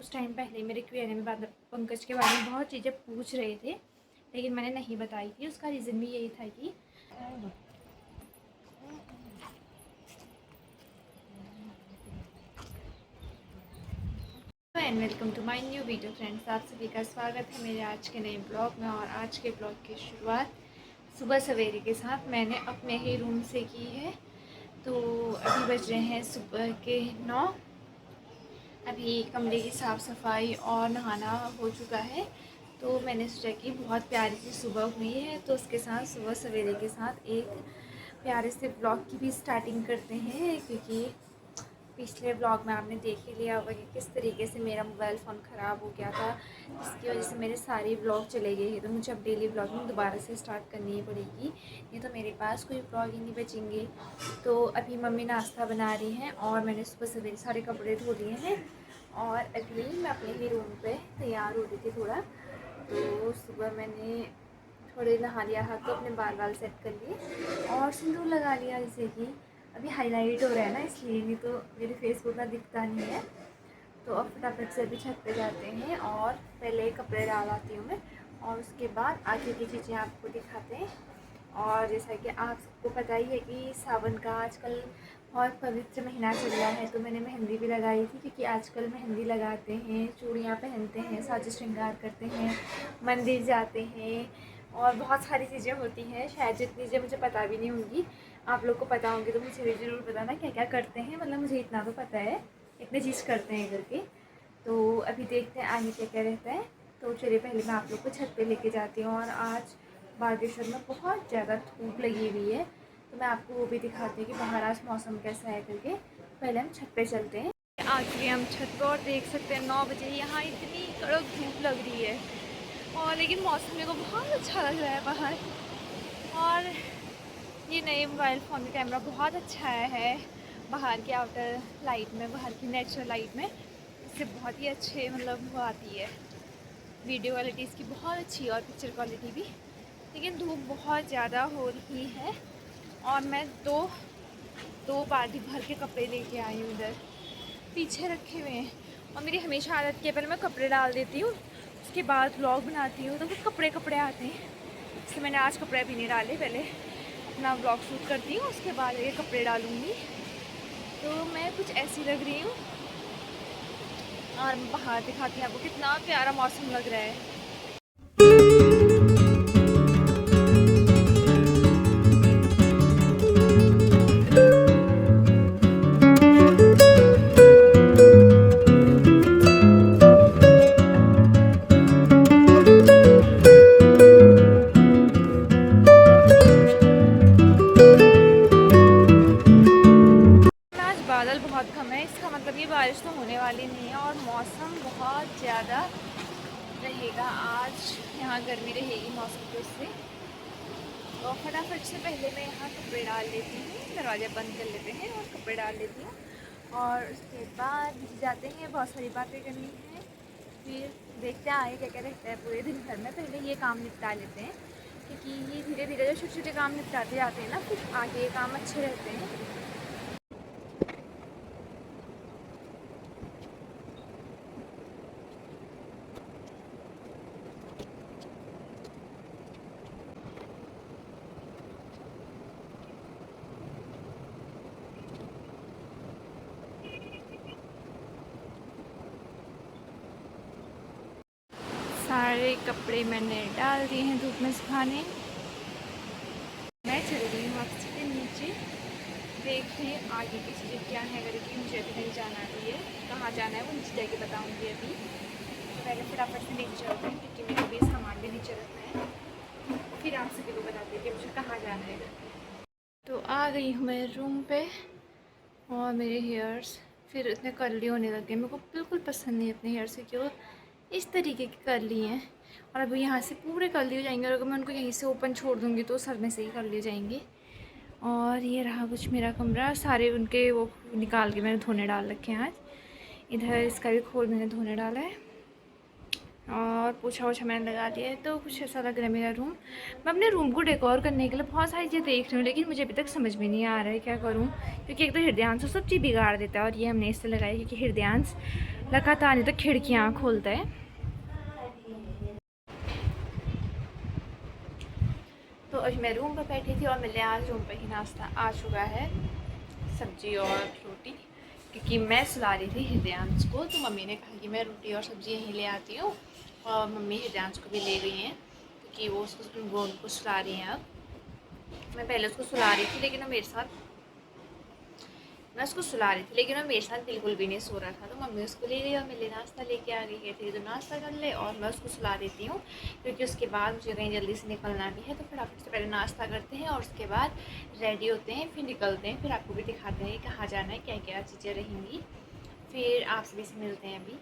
उस टाइम पहले मेरे क्यूएनए में पंकज के बारे में बहुत चीज़ें पूछ रहे थे, लेकिन मैंने नहीं बताई थी। उसका रीज़न भी यही था कि and welcome to my new video friends. आप सभी का स्वागत है मेरे आज के नए ब्लॉग में। और आज के ब्लॉग की शुरुआत सुबह सवेरे के साथ मैंने अपने ही रूम से की है। तो अभी बज रहे हैं सुबह के 9। अभी कमरे की साफ़ सफाई और नहाना हो चुका है। तो मैंने सोचा कि बहुत प्यारी सी सुबह हुई है, तो उसके साथ सुबह सवेरे के साथ एक प्यारे से ब्लॉग की भी स्टार्टिंग करते हैं। क्योंकि पिछले ब्लॉग में आपने देख ही लिया होगा कि किस तरीके से मेरा मोबाइल फ़ोन ख़राब हो गया था, जिसकी वजह से मेरे सारे ब्लॉग चले गए हैं। तो मुझे अब डेली ब्लॉगिंग दोबारा से स्टार्ट करनी ही पड़ेगी, नहीं तो मेरे पास कोई ब्लॉग ही नहीं बचेंगे। तो अभी मम्मी नाश्ता बना रही हैं और मैंने सुबह सवेरे सारे कपड़े धो लिए हैं। और अभी मैं अपने ही रूम पे तैयार हो रही थी थोड़ा। तो सुबह मैंने थोड़े नहा लिया, हाथ तो अपने बाल सेट कर लिए और सिंदूर लगा लिया। जैसे कि अभी हाईलाइट हो रहा है ना, इसलिए, नहीं तो मेरे फेस को उतना दिखता नहीं है। तो अब फटाफट से अभी छत पे जाते हैं और पहले कपड़े डाल आती हूँ मैं, और उसके बाद आगे की चीज़ें आपको दिखाते हैं। और जैसा कि आप सबको पता ही है कि सावन का आजकल बहुत पवित्र महीना चल रहा है, तो मैंने मेहंदी भी लगाई थी। क्योंकि आजकल मेहंदी लगाते हैं, चूड़ियाँ पहनते हैं, साज श्रृंगार करते हैं, मंदिर जाते हैं और बहुत सारी चीज़ें होती हैं। शायद जितनी चीज़ें मुझे पता भी नहीं होंगी, आप लोग को पता होंगी तो मुझे भी ज़रूर बताना क्या क्या करते हैं। मतलब मुझे इतना तो पता है, इतने चीज़ करते हैं करके। तो अभी देखते हैं आगे क्या क्या रहता है। तो चलिए पहले मैं आप लोग को छत पे लेके जाती हूँ। और आज बागेश्वर में बहुत ज़्यादा धूप लगी हुई है, तो मैं आपको वो भी दिखाती हूँ कि बाहर आज मौसम कैसा है करके। पहले हम छत पे चलते हैं। आ चुके हम छत पर और देख सकते हैं 9 बजे यहाँ इतनी कड़क धूप लग रही है, और लेकिन मौसम मेरे को बहुत अच्छा लग रहा है बाहर। और ये नए मोबाइल फ़ोन का कैमरा बहुत अच्छा है बाहर की आउटर लाइट में, बाहर की नेचुरल लाइट में। इससे बहुत ही अच्छे मतलब वो आती है, वीडियो क्वालिटी इसकी बहुत अच्छी है और पिक्चर क्वालिटी भी। लेकिन धूप बहुत ज़्यादा हो रही है और मैं दो बाल्टी भर के कपड़े लेके आई हूँ, इधर पीछे रखे हुए हैं। और मेरी हमेशा आदत के पहले मैं कपड़े डाल देती हूँ, उसके बाद व्लॉग बनाती हूँ, तो फिर कपड़े आते हैं। इसलिए मैंने आज कपड़े भी नहीं डाले, पहले अपना व्लॉग शूट करती हूँ, उसके बाद ये कपड़े डालूँगी। तो मैं कुछ ऐसी लग रही हूँ। और बाहर दिखाती हूँ आपको कितना प्यारा मौसम लग रहा है। बादल बहुत कम है, इसका मतलब ये बारिश तो होने वाली नहीं है और मौसम बहुत ज़्यादा रहेगा आज। यहाँ गर्मी रहेगी मौसम के उससे। तो फटाफट से पहले मैं यहाँ कपड़े डाल लेती हूँ, दरवाज़ा बंद कर लेते हैं और कपड़े डाल लेती हूँ। और उसके बाद जाते हैं, बहुत सारी बातें करनी है, फिर देखते हैं आगे क्या क्या रहता है पूरे दिन भर में। पहले ये काम निपटा लेते हैं, क्योंकि ये धीरे धीरे जो छोटे छोटे काम निपटाते जाते हैं ना, फिर आगे काम अच्छे रहते हैं। सारे कपड़े मैंने डाल दिए हैं धूप में सुखाने। मैं चल रही हूँ वापसी के नीचे, देखें आगे की चीज़ें क्या है करके। मुझे अभी नहीं जाना भी है, कहाँ जाना है वो नीचे जाके बताऊँगी अभी। तो पहले फटाफट से नीचे चलते हैं, क्योंकि मेरे भी सामान भी नीचे रखना है। फिर आप सभी को बताते हैं कि मुझे कहाँ जाना है। तो आ गई हूँ मैं रूम पे, और मेरे हेयर्स फिर इतने कर्ली होने लगे। मेरे को बिल्कुल पसंद नहीं अपने हेयर से, क्यों इस तरीके के कर्ली हैं। और अभी यहाँ से पूरे कर्ली हो जाएंगे, और अगर मैं उनको यहीं से ओपन छोड़ दूँगी तो सर में से ही कर्ली हो जाएंगे। और ये रहा कुछ मेरा कमरा, सारे उनके वो निकाल के मैंने धोने डाल रखे हैं आज। इधर इसका भी खोल मैंने धोने डाला है, और पोछा वोछा मैंने लगा दिया है। तो कुछ ऐसा लग रहा है मेरा रूम। मैं अपने रूम को डेकोर करने के लिए बहुत सारी चीज़ें देख रही हूँ, लेकिन मुझे अभी तक समझ में नहीं आ रहा है क्या करूँ। क्योंकि एक तो हृदयांश सब चीज़ बिगाड़ देता है, और ये हमने इससे लगाई क्योंकि हृदयांश लगातार नहीं तो खिड़कियाँ खोलता है। तो अभी मैं रूम पर बैठी थी और मेरे आज रूम पर ही नाश्ता आ चुका है, सब्जी और रोटी, क्योंकि मैं सुला रही थी हृदयांश को। तो मम्मी ने कहा कि मैं रोटी और सब्जी यहीं ले आती हूँ, और मम्मी हृदयांश को भी ले गई हैं क्योंकि वो उनको सुला रही हैं। अब मैं पहले उसको सुला रही थी, लेकिन वो मेरे साथ मैं उसको सुला रही थी लेकिन वो मेरे साथ बिल्कुल भी नहीं सो रहा था। तो मम्मी उसको ले गई और मेरे लिए नाश्ता लेके आ गई, कहती है तो नाश्ता कर ले और मैं उसको सुला देती हूँ, क्योंकि उसके बाद मुझे कहीं जल्दी से निकलना भी है। तो फटाफट से पहले नाश्ता करते हैं और उसके बाद रेडी होते हैं, फिर निकलते हैं, फिर आपको भी दिखाते हैं कहाँ जाना है, क्या क्या चीज़ें रहेंगी। फिर आपसे भी से मिलते हैं अभी।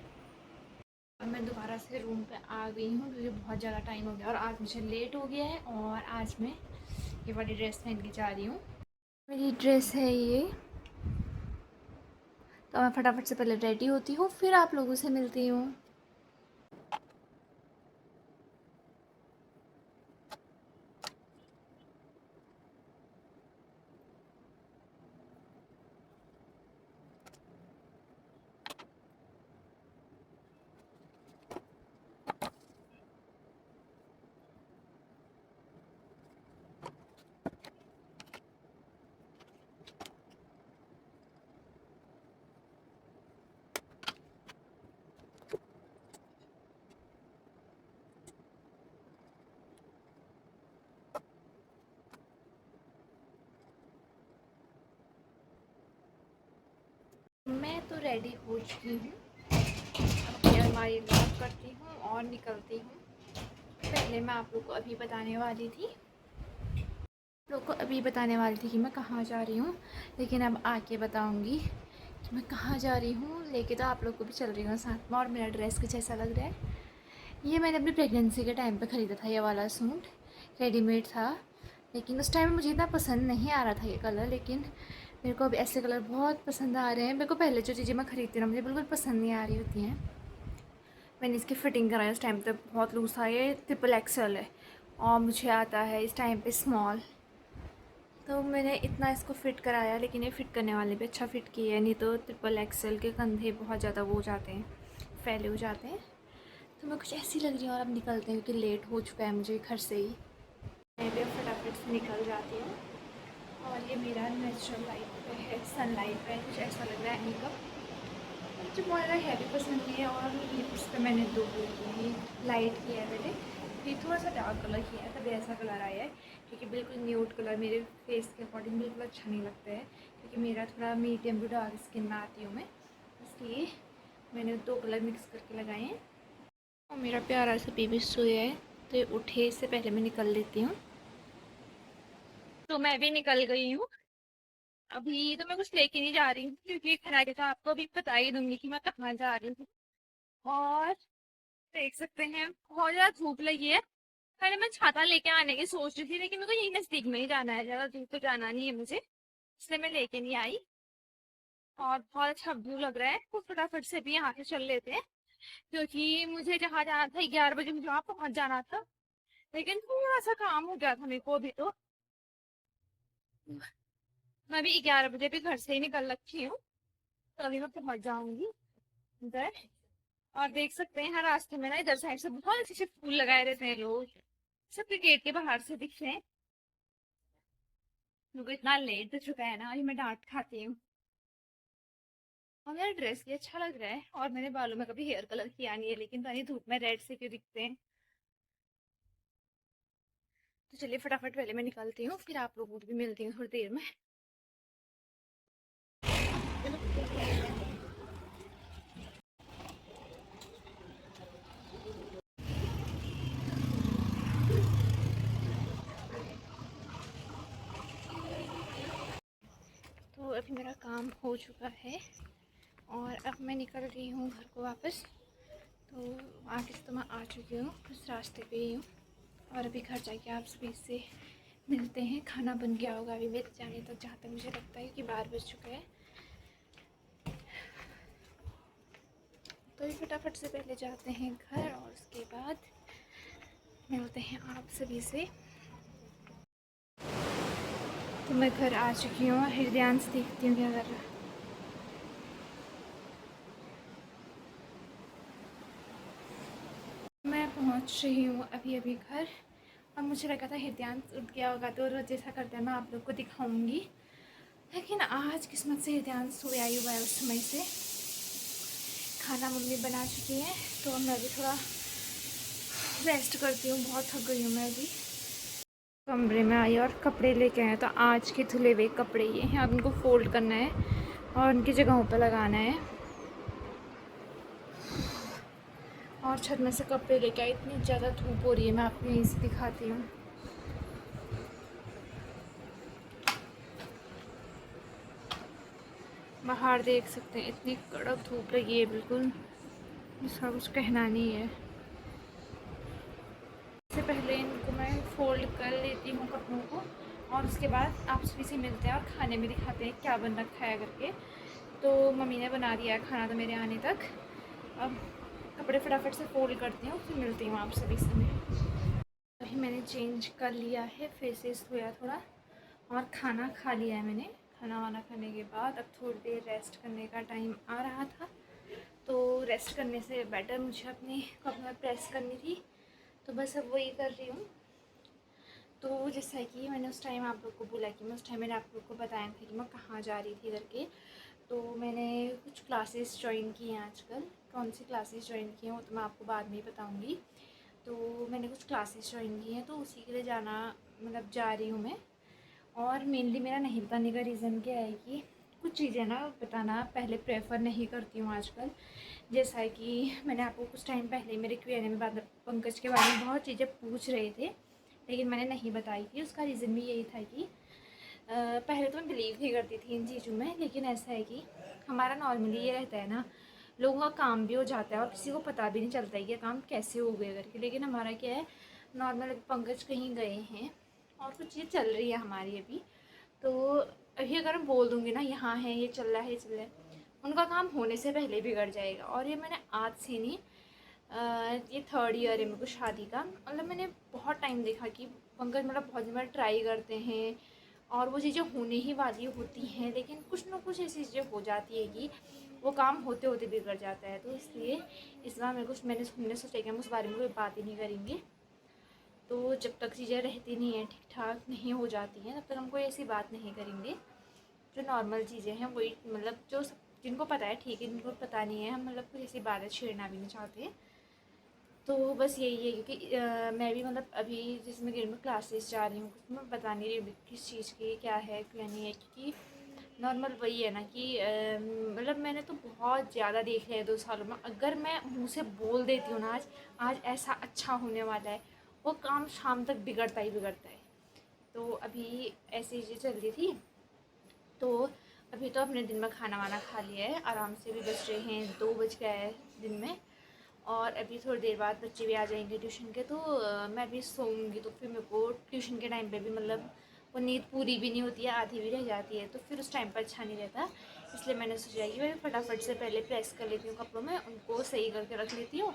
और मैं दोबारा से रूम पे आ गई हूँ क्योंकि बहुत ज़्यादा टाइम हो गया और आज मुझे लेट हो गया है। और आज मैं ये वाली ड्रेस पहन के जा रही हूँ, मेरी ड्रेस है ये। तो मैं फटाफट से पहले रेडी होती हूँ, फिर आप लोगों से मिलती हूँ। मैं तो रेडी हो चुकी हूँ, अपनी अलमारी लॉक करती हूँ और निकलती हूँ। पहले मैं आप लोग को अभी बताने वाली थी कि मैं कहाँ जा रही हूँ, लेकिन अब आके बताऊँगी कि मैं कहाँ जा रही हूँ। लेके तो आप लोग को भी चल रही हूँ साथ में। और मेरा ड्रेस कुछ ऐसा लग रहा है, ये मैंने अपनी प्रेगनेंसी के टाइम पे ख़रीदा था, ये वाला सूट रेडीमेड था, लेकिन उस टाइम मुझे इतना पसंद नहीं आ रहा था ये कलर। लेकिन मेरे को अब ऐसे कलर बहुत पसंद आ रहे हैं। मेरे को पहले जो चीज़ें मैं ख़रीदती हूँ ना, मुझे बिल्कुल पसंद नहीं आ रही होती हैं। मैंने इसकी फ़िटिंग कराई उस टाइम पे, बहुत लूज़ था, ये XXL है और मुझे आता है इस टाइम पे स्मॉल। तो मैंने इतना इसको फ़िट कराया, लेकिन ये फ़िट करने वाले भी अच्छा फ़िट किए हैं, नहीं तो XXL के कंधे बहुत ज़्यादा वो हो जाते हैं, फैले हो जाते हैं। तो मैं कुछ ऐसी लग रही हूँ और अब निकलते हैं क्योंकि लेट हो चुका है मुझे घर से ही। मैं भी अब फटाफट से निकल जाती हूँ। और ये मेरा नेचुरल लाइट पे है, सनलाइट पे है, कुछ ऐसा लग रहा है मेकअप। मुझे बहुत ज़्यादा हैवी पसंद नहीं है। और लिप्स पे मैंने दो ही लाइट किया है मैंने, फिर थोड़ा सा डार्क कलर किया है, तभी ऐसा कलर आया है। क्योंकि बिल्कुल न्यूड कलर मेरे फेस के अकॉर्डिंग बिल्कुल अच्छा नहीं लगता है, क्योंकि मेरा थोड़ा मीडियम टू डार्क स्किन में आती हूँ मैं, इसलिए मैंने दो कलर मिक्स करके लगाए हैं। और मेरा प्यारा सा बेबी सोया है, तो उठे इससे पहले मैं निकल लेती हूँ। तो मैं भी निकल गई हूँ। अभी तो मैं कुछ लेके नहीं जा रही हूँ, क्योंकि घर आके तो आपको भी बता ही दूंगी कि मैं कहाँ जा रही हूँ। और देख सकते हैं बहुत ज़्यादा धूप लगी है। पहले मैं छाता लेके आने की सोच रही थी, लेकिन मेरे को यही नज़दीक में ही जाना है, ज़्यादा दूर तो जाना नहीं है मुझे, इसलिए मैं लेके नहीं आई। और बहुत अच्छा व्यू लग रहा है, तो फटाफट से भी यहाँ से चल लेते हैं, क्योंकि मुझे जहाँ जाना था 11 बजे मुझे वहाँ पहुँच जाना था, लेकिन थोड़ा सा काम हो गया था मेरे को अभी। तो मैं भी 11 बजे भी घर से ही निकल रखी हूँ, तो अभी मैं पहुँच जाऊंगी उधर। और देख सकते हैं हर रास्ते में ना इधर साइड से बहुत अच्छे अच्छे फूल लगाए रहते हैं लोग, सबके गेट के बाहर से दिख रहे हैं। मुझे इतना लेट हो चुका है ना, अभी मैं डांट खाती हूँ। और मेरा ड्रेस भी अच्छा लग रहा है, और मैंने बालों में कभी हेयर कलर किया नहीं है, लेकिन पानी धूप में रेड से क्यों दिखते हैं। तो चलिए फटाफट पहले मैं निकलती हूँ, फिर आप लोगों को भी मिलती हूँ थोड़ी देर में। तो अभी मेरा काम हो चुका है और अब मैं निकल रही हूँ घर को वापस। तो आगे से तो मैं आ चुकी हूँ, उस रास्ते पे ही हूँ। और अभी घर जाके आप सभी से मिलते हैं। खाना बन गया होगा अभी मेरे जाने तक, जहाँ तक मुझे लगता है कि 12 बज चुके हैं। तो अभी फटाफट से पहले जाते हैं घर और उसके बाद मिलते हैं आप सभी से। तो मैं घर आ चुकी हूँ, हृदयांश देखती हूँ क्या कर रहा है। पहुंच रही हूँ अभी अभी घर। और मुझे लगा था हृदयांश उठ गया होगा तो रोज़ जैसा करता है मैं आप लोग को दिखाऊंगी, लेकिन आज किस्मत से हृदयांश सोया ही हुआ है उस समय से। खाना मम्मी बना चुकी है तो मैं भी थोड़ा रेस्ट करती हूँ, बहुत थक गई हूँ मैं अभी। कमरे में आई और कपड़े लेके आए, तो आज के धुले हुए कपड़े ये हैं। अब इनको फोल्ड करना है और उनकी जगहों पर लगाना है। और छत में से कपड़े लेके आई, इतनी ज़्यादा धूप हो रही है, मैं आपको यहीं से दिखाती हूँ। बाहर देख सकते हैं इतनी कड़क धूप लगी है, बिल्कुल इसका कुछ कहना नहीं है। इससे पहले इनको मैं फोल्ड कर लेती हूँ कपड़ों को, और उसके बाद आप सभी से मिलते हैं और खाने में दिखाते हैं क्या बन रखा है करके। तो मम्मी ने बना दिया है खाना तो मेरे आने तक। अब कपड़े फटाफट से फोल्ड करती हूँ, फिर मिलती हूँ आप सभी से। अभी मैंने चेंज कर लिया है, फेसेस धोया थोड़ा और खाना खा लिया है मैंने। खाना वाना खाने के बाद अब थोड़ी देर रेस्ट करने का टाइम आ रहा था, तो रेस्ट करने से बेटर मुझे अपनी कमर प्रेस करनी थी, तो बस अब वही कर रही हूँ। तो जैसा कि मैंने उस टाइम आप लोग को बोला कि मैंने आप लोग को बताया था कि मैं कहाँ जा रही थी करके। तो मैंने कुछ क्लासेस ज्वाइन की हैं आजकल। कौन सी क्लासेस ज्वाइन की हैं वो तो मैं आपको बाद में ही बताऊँगी। तो मैंने कुछ क्लासेस ज्वाइन की हैं, तो उसी के लिए जा रही हूँ मैं। और मेनली मेरा नहीं बताने का रीज़न क्या है कि कुछ चीज़ें ना बताना पहले प्रेफर नहीं करती हूँ आजकल। जैसा है कि मैंने आपको कुछ टाइम पहले मेरे Q&A में बात पंकज के बारे में बहुत चीज़ें पूछ रहे थे, लेकिन मैंने नहीं बताई थी। उसका रीज़न भी यही था कि पहले तो मैं बिलीव नहीं करती थी इन चीज़ों में, लेकिन ऐसा है कि हमारा नॉर्मली ये रहता है ना, लोगों का काम भी हो जाता है और किसी को पता भी नहीं चलता है कि काम कैसे हो गए करके। लेकिन हमारा क्या है, नॉर्मल पंकज कहीं गए हैं और कुछ चीज़ चल रही है हमारी अभी, तो अभी अगर मैं बोल दूँगी ना यहाँ है, ये चल रहा है, ये चल रहा है, उनका काम होने से पहले बिगड़ जाएगा। और ये मैंने आज से नहीं, ये 3rd ईयर है मेरे को शादी का। मतलब मैंने बहुत टाइम देखा कि पंकज बहुत बार ट्राई करते हैं और वो चीज़ें होने ही वाली होती हैं, लेकिन कुछ ना कुछ ऐसी चीज़ें हो जाती है कि वो काम होते होते बिगड़ जाता है। तो इसलिए इस बार हमने सोचा कि हम उस बारे में कोई बात ही नहीं करेंगे। तो जब तक चीज़ें रहती नहीं हैं, ठीक ठाक नहीं हो जाती हैं, तब तक हम कोई ऐसी बात नहीं करेंगे। जो नॉर्मल चीज़ें हैं वही, जो जिनको पता है ठीक है, जिनको पता नहीं है हम कुछ ऐसी बातें छेड़ना भी नहीं चाहते। तो बस यही है, क्योंकि मैं भी अभी जैसे मैं क्लासेस जा रही हूँ, कुछ मैं बता नहीं रही हूँ किस चीज़ की क्या है क्या नहीं है, क्योंकि नॉर्मल वही है ना कि मैंने तो बहुत ज़्यादा देख लिया है 2 सालों में। अगर मैं मुँह से बोल देती हूँ ना आज ऐसा अच्छा होने वाला है, वो काम शाम तक बिगड़ता ही बिगड़ता है। तो अभी ऐसी चीज़ें चल रही थी। तो अभी तो अपने दिन में खाना वाना खा लिया है, आराम से भी बज रहे हैं 2 बज गया है दिन में। और अभी थोड़ी देर बाद बच्चे भी आ जाएंगे ट्यूशन के, तो मैं भी सोऊंगी। तो फिर मेरे को ट्यूशन के टाइम पे भी वो नींद पूरी भी नहीं होती है, आधी भी रह जाती है, तो फिर उस टाइम पर अच्छा नहीं रहता। इसलिए मैंने सोचा कि मैं फटाफट से पहले प्रेस कर लेती हूँ कपड़ों में, उनको सही करके रख लेती हूँ,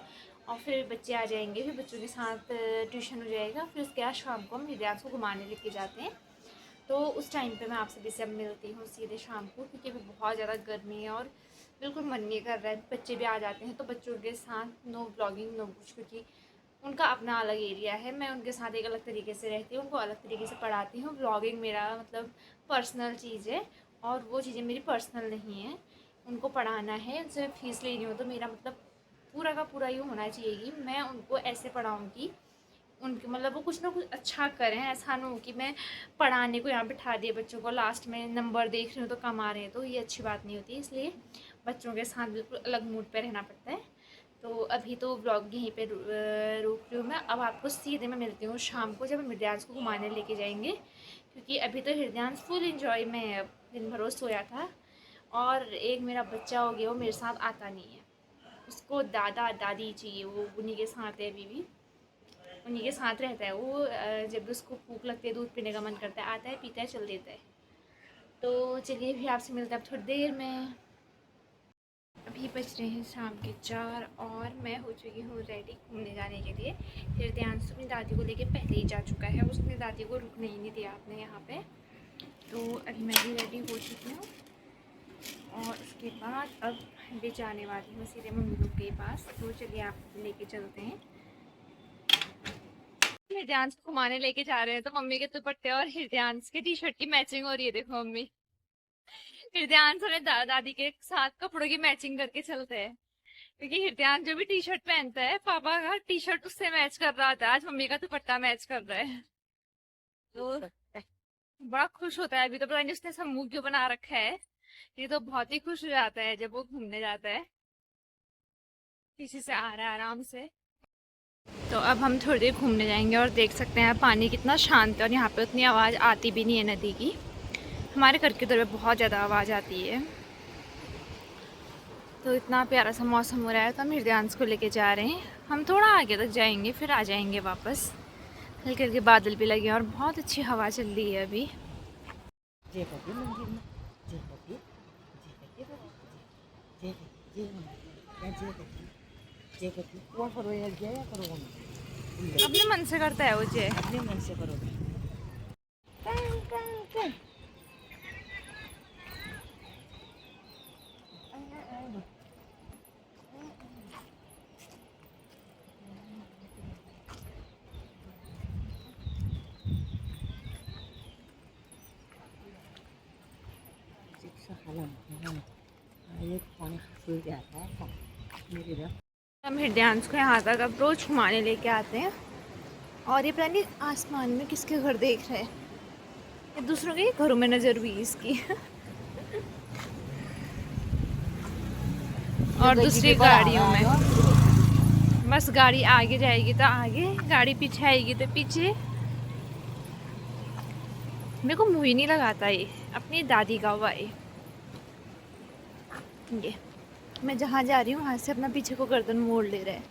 और फिर बच्चे आ जाएंगे, फिर बच्चों के साथ ट्यूशन हो जाएगा। फिर उसके बाद शाम को हम हृदयांश को घुमाने लेके जाते हैं। तो उस टाइम पे मैं आप सभी से अब मिलती हूँ सीधे शाम को, क्योंकि अभी बहुत ज़्यादा गर्मी है और बिल्कुल मन नहीं कर रहा है। बच्चे भी आ जाते हैं तो बच्चों के साथ नो ब्लॉगिंग नो कुछ, क्योंकि उनका अपना अलग एरिया है। मैं उनके साथ एक अलग तरीके से रहती हूँ, उनको अलग तरीके से पढ़ाती हूँ। ब्लॉगिंग मेरा पर्सनल चीज़ है और वो चीज़ें मेरी पर्सनल नहीं है। उनको पढ़ाना है, उनसे मैं फ़ीस ले रही हूँ, तो मेरा पूरा का पूरा ये होना चाहिए कि मैं उनको ऐसे पढ़ाऊँगी उनके वो कुछ ना कुछ अच्छा करें। ऐसा ना हो कि मैं पढ़ाने को यहाँ बिठा दिए बच्चों को, लास्ट में नंबर देख रही हूँ तो कम आ रहे हैं, तो ये अच्छी बात नहीं होती। इसलिए बच्चों के साथ बिल्कुल अलग मूड पे रहना पड़ता है। तो अभी तो व्लॉग यहीं पे रोक रही हूँ मैं। अब आपको सीधे मैं मिलती हूँ शाम को, जब हम हृदयांश को घुमाने लेके जाएंगे, क्योंकि अभी तो हृदयांश फुल इंजॉय में है। दिन भर वो सोया था, और एक मेरा बच्चा हो गया, वो मेरे साथ आता नहीं है, उसको दादा दादी चाहिए, वो उन्हीं के साथ है अभी भी, उन्हीं के साथ रहता है वो। जब भी उसको भूख लगती है, दूध पीने का मन करता है, आता है, पीता है, चल देता है। तो चलिए भी आपसे मिलता है अब थोड़ी देर में। अभी बज रहे हैं शाम के 4 और मैं हो चुकी हूँ रेडी घूमने जाने के लिए। हृदयांश अपनी दादी को लेके पहले ही जा चुका है, उसने दादी को रुकने ही नहीं दिया आपने यहाँ पे। तो अभी मैं भी रेडी हो चुकी हूँ और उसके बाद अब भी जाने वाली हूँ सीधे मम्मी लोग के पास। तो चलिए आप लेके चलते हैं। हृदयांश को घुमाने लेके जा रहे हैं तो मम्मी के दुपट्टे और हृदयांश के टी शर्ट की मैचिंग हो रही है, देखो मम्मी। हृदयांश और दादी के साथ कपड़ों की मैचिंग करके चलते हैं, क्योंकि हृदयांश जो भी टी शर्ट पहनता है पापा का टी शर्ट उससे मैच कर रहा था, आज मम्मी का दुपट्टा मैच कर रहा है। तो बड़ा खुश होता है। अभी तो पता नहीं उसने सब मुंह क्यों बना रखा है। ये तो बहुत ही खुश हो जाता है जब वो घूमने जाता है, किसी से आ रहा है आराम से। तो अब हम थोड़ी देर घूमने जाएंगे और देख सकते हैं पानी कितना शांत है और यहाँ पे उतनी आवाज़ आती भी नहीं है नदी की। हमारे घर की तरफ बहुत ज़्यादा आवाज़ आती है। तो इतना प्यारा सा मौसम हो रहा है तो हम हृदयांश को लेके जा रहे हैं। हम थोड़ा आगे तक जाएंगे फिर आ जाएंगे वापस। हल्के हल्के बादल भी लगे और बहुत अच्छी हवा चल रही है अभी। अपने मन से करता है वो जय, अपने मन से करो। हम हृदयांश को यहाँ तक अब रोज घुमाने लेके आते हैं। और ये पता नहीं आसमान में किसके घर देख रहे हैं, ये दूसरों के घरों में नजर हुई इसकी। और दूसरी गाड़ियों में बस गाड़ी आगे जाएगी तो आगे, गाड़ी पीछे आएगी तो पीछे। मेरे को मुँह ही नहीं लगाता ये, अपनी दादी का हुआ है ये। मैं जहाँ जा रही हूँ वहाँ से अपना पीछे को गर्दन मोड़ ले रहा है।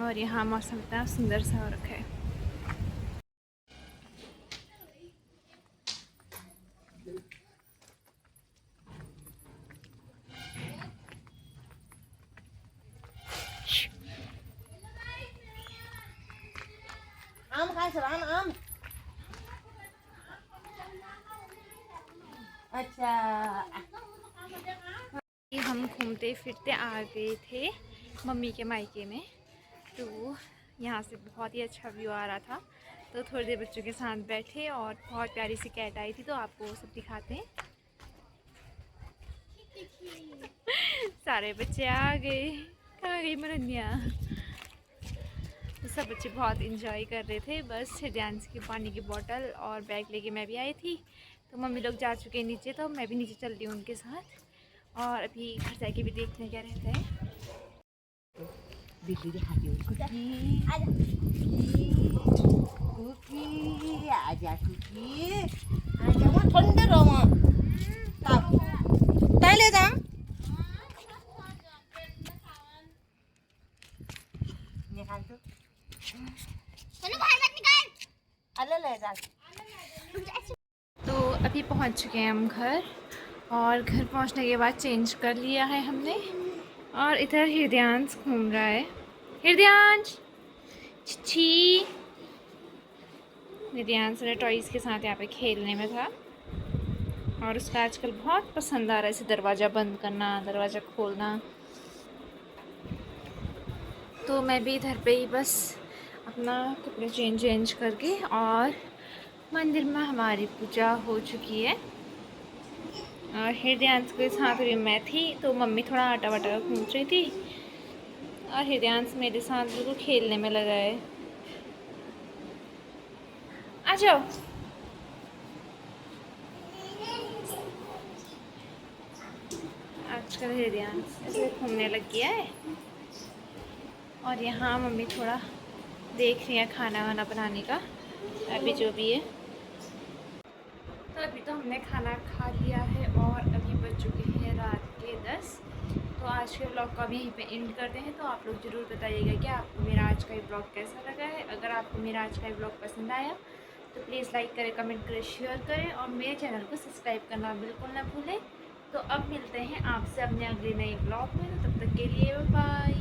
और यहाँ मौसम इतना सुंदर सा हो रखा है। आम खाए सर, आम। अच्छा, हम घूमते फिरते आ गए थे मम्मी के मायके में। तो यहाँ से बहुत ही अच्छा व्यू आ रहा था। तो थोड़ी देर बच्चों के साथ बैठे और बहुत प्यारी सी कैट आई थी तो आपको वो सब दिखाते हैं। सारे बच्चे आ गए, कहाँ गई मरनिया। तो सब बच्चे बहुत इंजॉय कर रहे थे। बस हृदयांश की पानी की बोतल और बैग लेके मैं भी आई थी। तो मम्मी लोग जा चुके हैं नीचे तो मैं भी नीचे चल रही हूँ उनके साथ। और अभी घर जाके भी देखते हैं क्या रहता है। तो अभी पहुंच चुके हैं हम घर। और घर पहुंचने के बाद चेंज कर लिया है हमने। और इधर हृदयांश घूम रहा है। हृदयांश छी, हृदयांश ने टॉयज़ के साथ यहाँ पे खेलने में था और उसका आजकल बहुत पसंद आ रहा है इसे दरवाज़ा बंद करना, दरवाज़ा खोलना। तो मैं भी इधर पे ही बस अपना कपड़े चेंज करके, और मंदिर में हमारी पूजा हो चुकी है। और हृदयांश के साथ भी मैं थी तो मम्मी थोड़ा आटा वाटा गूंथ रही थी और हृदयांश मेरे साथ बिल्कुल खेलने में लगा है। आ जाओ। आजकल हृदयांश ऐसे घूमने लग गया है। और यहाँ मम्मी थोड़ा देख रही है खाना वाना बनाने का, अभी जो भी है। तो अभी तो हमने खाना खा लिया है और अभी बज चुके हैं रात के 10। तो आज के ब्लॉग को अब यहीं पे एंड करते हैं। तो आप लोग ज़रूर बताइएगा कि आपको मेरा आज का ये ब्लॉग कैसा लगा है। अगर आपको मेरा आज का ये ब्लॉग पसंद आया तो प्लीज़ लाइक करें, कमेंट करें, शेयर करें और मेरे चैनल को सब्सक्राइब करना बिल्कुल ना भूलें। तो अब मिलते हैं आपसे अपने अगले नए ब्लॉग में। तब तक के लिए बाय।